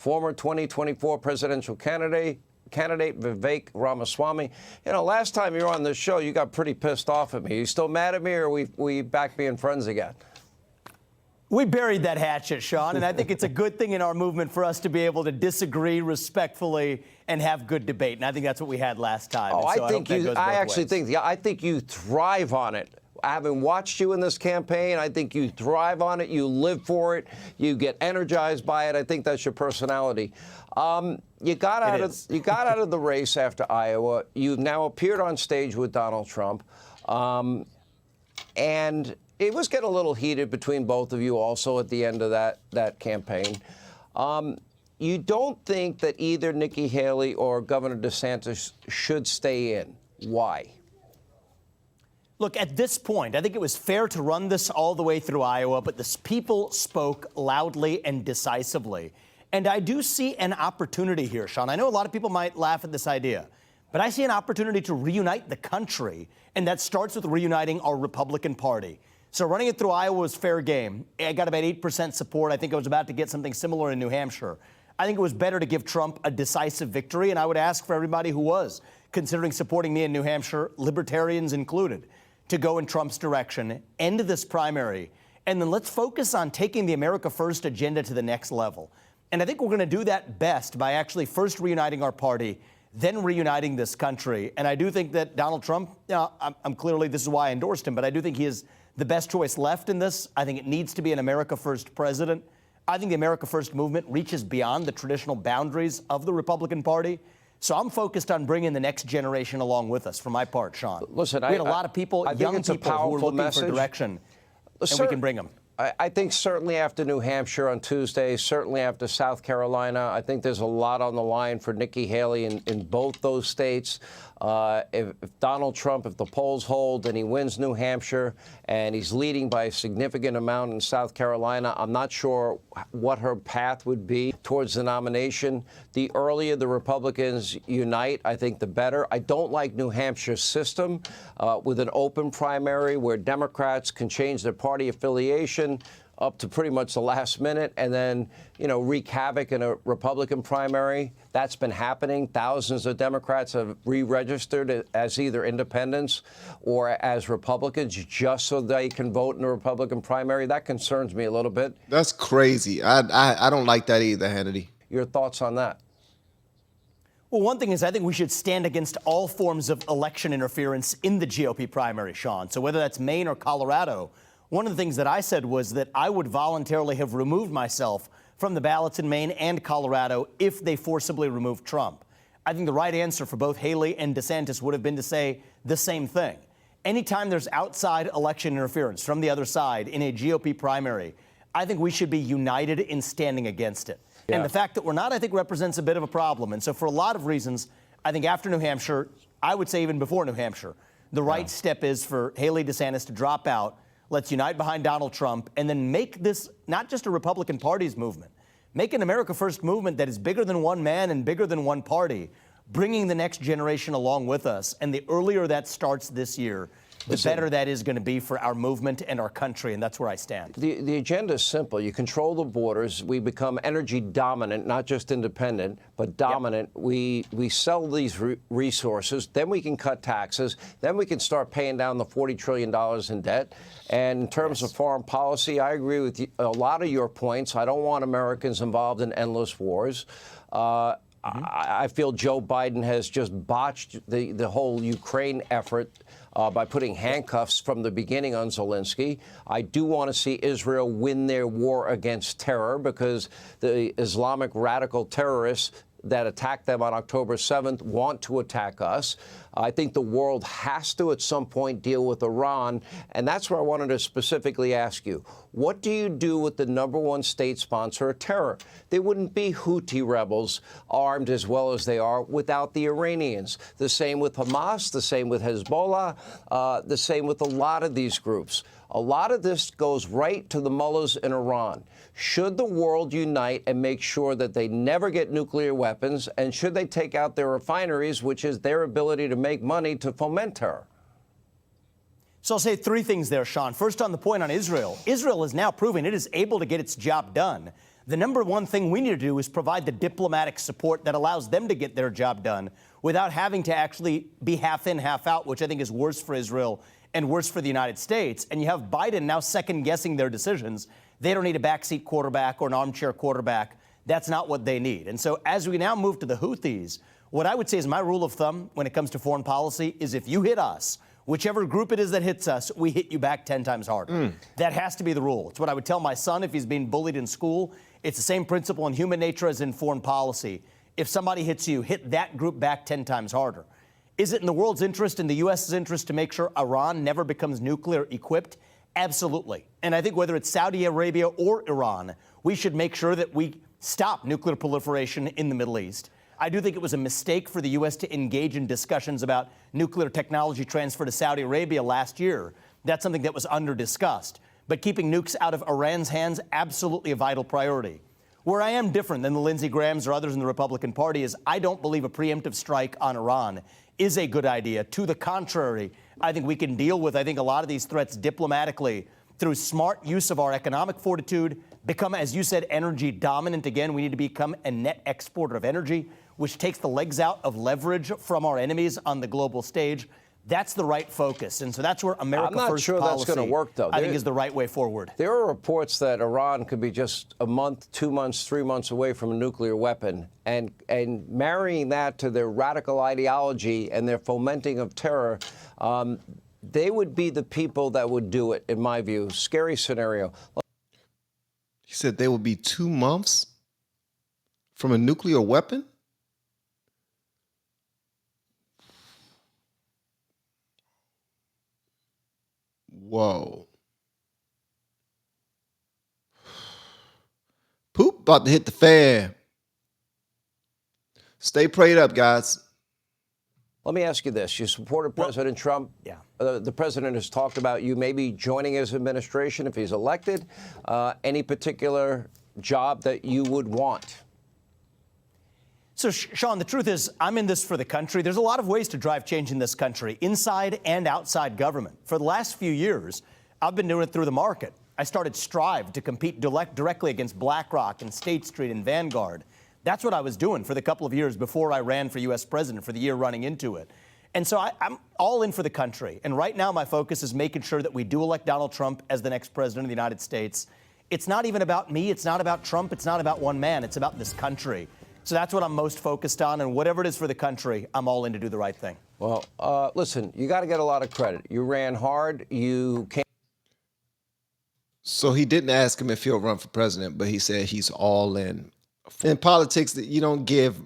former 2024 presidential candidate Vivek Ramaswamy. You know, last time you were on this show, you got pretty pissed off at me. You still mad at me, or are we back being friends again? We buried that hatchet, Sean, and I think it's a good thing in our movement for us to be able to disagree respectfully and have good debate. And I think that's what we had last time. Oh, so I think you thrive on it. Having watched you in this campaign, I think you thrive on it. You live for it. You get energized by it. I think that's your personality. You got out of the race after Iowa. You've now appeared on stage with Donald Trump, and it was getting a little heated between both of you also at the end of that campaign. You don't think that either Nikki Haley or Governor DeSantis should stay in. Why? Look, at this point, I think it was fair to run this all the way through Iowa, but the people spoke loudly and decisively. And I do see an opportunity here, Sean. I know a lot of people might laugh at this idea, but I see an opportunity to reunite the country, and that starts with reuniting our Republican Party. So running it through Iowa was fair game. I got about 8% support. I think I was about to get something similar in New Hampshire. I think it was better to give Trump a decisive victory, and I would ask for everybody who was considering supporting me in New Hampshire, libertarians included, to go in Trump's direction, end this primary, and then let's focus on taking the America First agenda to the next level. And I think we're going to do that best by actually first reuniting our party, then reuniting this country. And I do think that Donald Trump, I'm clearly, this is why I endorsed him, but I do think he is the best choice left in this. I think it needs to be an America First president. I think the America First movement reaches beyond the traditional boundaries of the Republican Party. So I'm focused on bringing the next generation along with us, for my part, Sean. Listen, we had a lot of people, young people who are looking for direction, and we can bring them. I think certainly after New Hampshire on Tuesday, certainly after South Carolina, I think there's a lot on the line for Nikki Haley in both those states. If Donald Trump, if the polls hold and he wins New Hampshire and he's leading by a significant amount in South Carolina, I'm not sure what her path would be towards the nomination. The earlier the Republicans unite, I think the better. I don't like New Hampshire's system with an open primary where Democrats can change their party affiliation up to pretty much the last minute and then, you know, wreak havoc in a Republican primary. That's been happening. Thousands of Democrats have re-registered as either independents or as Republicans just so they can vote in a Republican primary. That concerns me a little bit. That's crazy. I don't like that either, Hannity. Your thoughts on that? Well, one thing is I think we should stand against all forms of election interference in the GOP primary, Sean. So whether that's Maine or Colorado, one of the things that I said was that I would voluntarily have removed myself from the ballots in Maine and Colorado if they forcibly removed Trump. I think the right answer for both Haley and DeSantis would have been to say the same thing. Anytime there's outside election interference from the other side in a GOP primary, I think we should be united in standing against it. Yeah. And the fact that we're not, I think, represents a bit of a problem. And so for a lot of reasons, I think after New Hampshire, I would say even before New Hampshire, the right step is for Haley DeSantis to drop out. Let's unite behind Donald Trump and then make this not just a Republican Party's movement, make an America First movement that is bigger than one man and bigger than one party, bringing the next generation along with us. And the earlier that starts this year, the better that is going to be for our movement and our country, and that's where I stand. The agenda is simple. You control the borders. We become energy dominant, not just independent, but dominant. Yep. We sell these resources. Then we can cut taxes. Then we can start paying down the $40 trillion in debt. And in terms of foreign policy, I agree with you, a lot of your points. I don't want Americans involved in endless wars. I feel Joe Biden has just botched the whole Ukraine effort by putting handcuffs from the beginning on Zelensky. I do want to see Israel win their war against terror because the Islamic radical terrorists that attacked them on October 7th want to attack us. I think the world has to at some point deal with Iran, and that's where I wanted to specifically ask you. What do you do with the #1 state sponsor of terror? There wouldn't be Houthi rebels armed as well as they are without the Iranians. The same with Hamas, the same with Hezbollah, the same with a lot of these groups. A lot of this goes right to the mullahs in Iran. Should the world unite and make sure that they never get nuclear weapons, and should they take out their refineries, which is their ability to make money to foment terror? So I'll say three things there, Sean. First, on the point on Israel. Israel is now proving it is able to get its job done. The number one thing we need to do is provide the diplomatic support that allows them to get their job done without having to actually be half in, half out, which I think is worse for Israel and worse for the United States. And you have Biden now second-guessing their decisions. They don't need a backseat quarterback or an armchair quarterback. That's not what they need. And so as we now move to the Houthis, what I would say is my rule of thumb when it comes to foreign policy is if you hit us, whichever group it is that hits us, we hit you back 10 times harder. That has to be the rule. It's what I would tell my son if he's being bullied in school. It's the same principle in human nature as in foreign policy. If somebody hits you, hit that group back 10 times harder. Is it in the world's interest, in the U.S.'s interest, to make sure Iran never becomes nuclear equipped? Absolutely. And I think whether it's Saudi Arabia or Iran, we should make sure that we stop nuclear proliferation in the Middle East. I do think it was a mistake for the U.S. to engage in discussions about nuclear technology transfer to Saudi Arabia last year. That's something that was under-discussed. But keeping nukes out of Iran's hands, absolutely a vital priority. Where I am different than the Lindsey Grahams or others in the Republican Party is I don't believe a preemptive strike on Iran is a good idea. To the contrary, I think we can deal with, a lot of these threats diplomatically through smart use of our economic fortitude, become, as you said, energy dominant again. We need to become a net exporter of energy, which takes the legs out of leverage from our enemies on the global stage. That's the right focus. And so that's where America First policy, I'm not sure that's going to work, though. I think is the right way forward. There are reports that Iran could be just a month, 2 months, 3 months away from a nuclear weapon. And marrying that to their radical ideology and their fomenting of terror, they would be the people that would do it, in my view. Scary scenario. He said they would be 2 months from a nuclear weapon? Whoa. Poop about to hit the fan. Stay prayed up, guys. Let me ask you this. You supported President Trump. Yeah. The president has talked about you maybe joining his administration if he's elected. Any particular job that you would want? So, Sean, the truth is, I'm in this for the country. There's a lot of ways to drive change in this country, inside and outside government. For the last few years, I've been doing it through the market. I started Strive to compete directly against BlackRock and State Street and Vanguard. That's what I was doing for the couple of years before I ran for U.S. president, for the year running into it. And so I'm all in for the country. And right now, my focus is making sure that we do elect Donald Trump as the next president of the United States. It's not even about me. It's not about Trump. It's not about one man. It's about this country. So that's what I'm most focused on. And whatever it is for the country, I'm all in to do the right thing. Well, listen, you got to get a lot of credit. You ran hard. You came. So he didn't ask him if he'll run for president, but he said he's all in. In politics, you don't give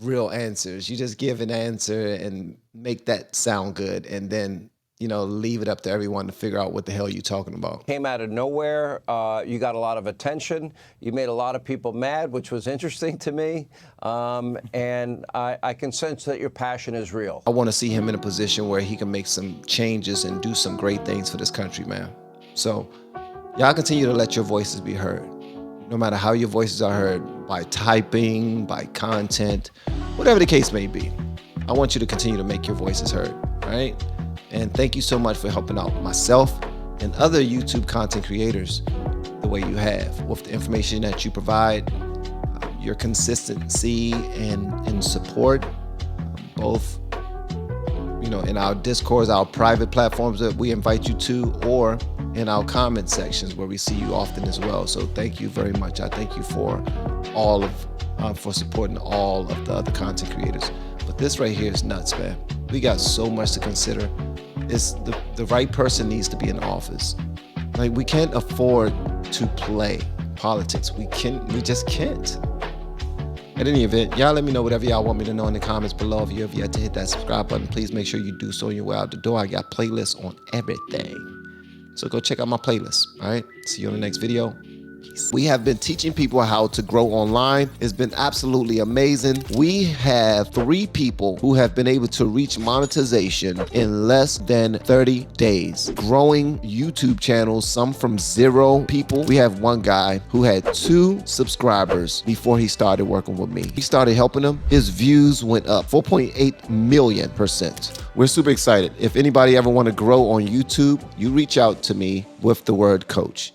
real answers. You just give an answer and make that sound good, and then, leave it up to everyone to figure out what the hell you're talking about. Came out of nowhere. You got a lot of attention. You made a lot of people mad, which was interesting to me. And I can sense that your passion is real. I want to see him in a position where he can make some changes and do some great things for this country, man. So y'all continue to let your voices be heard. No matter how your voices are heard, by typing, by content, whatever the case may be. I want you to continue to make your voices heard, right? And thank you so much for helping out myself and other YouTube content creators the way you have with the information that you provide, your consistency and support, both in our Discords, our private platforms that we invite you to, or in our comment sections where we see you often as well. So thank you very much. I thank you for all of for supporting all of the other content creators. But this right here is nuts, man. We got so much to consider. It's the right person needs to be in office. Like, we can't afford to play politics. We just can't. At any event, y'all let me know whatever y'all want me to know in the comments below. If you have yet to hit that subscribe button, please make sure you do so on your way out the door. I got playlists on everything. So go check out my playlist, all right? See you on the next video. Peace. We have been teaching people how to grow online. It's been absolutely amazing. We have 3 people who have been able to reach monetization in less than 30 days. Growing YouTube channels, some from 0 people. We have one guy who had 2 subscribers before he started working with me. He started helping him. His views went up 4.8 million%. We're super excited. If anybody ever want to grow on YouTube, you reach out to me with the word coach.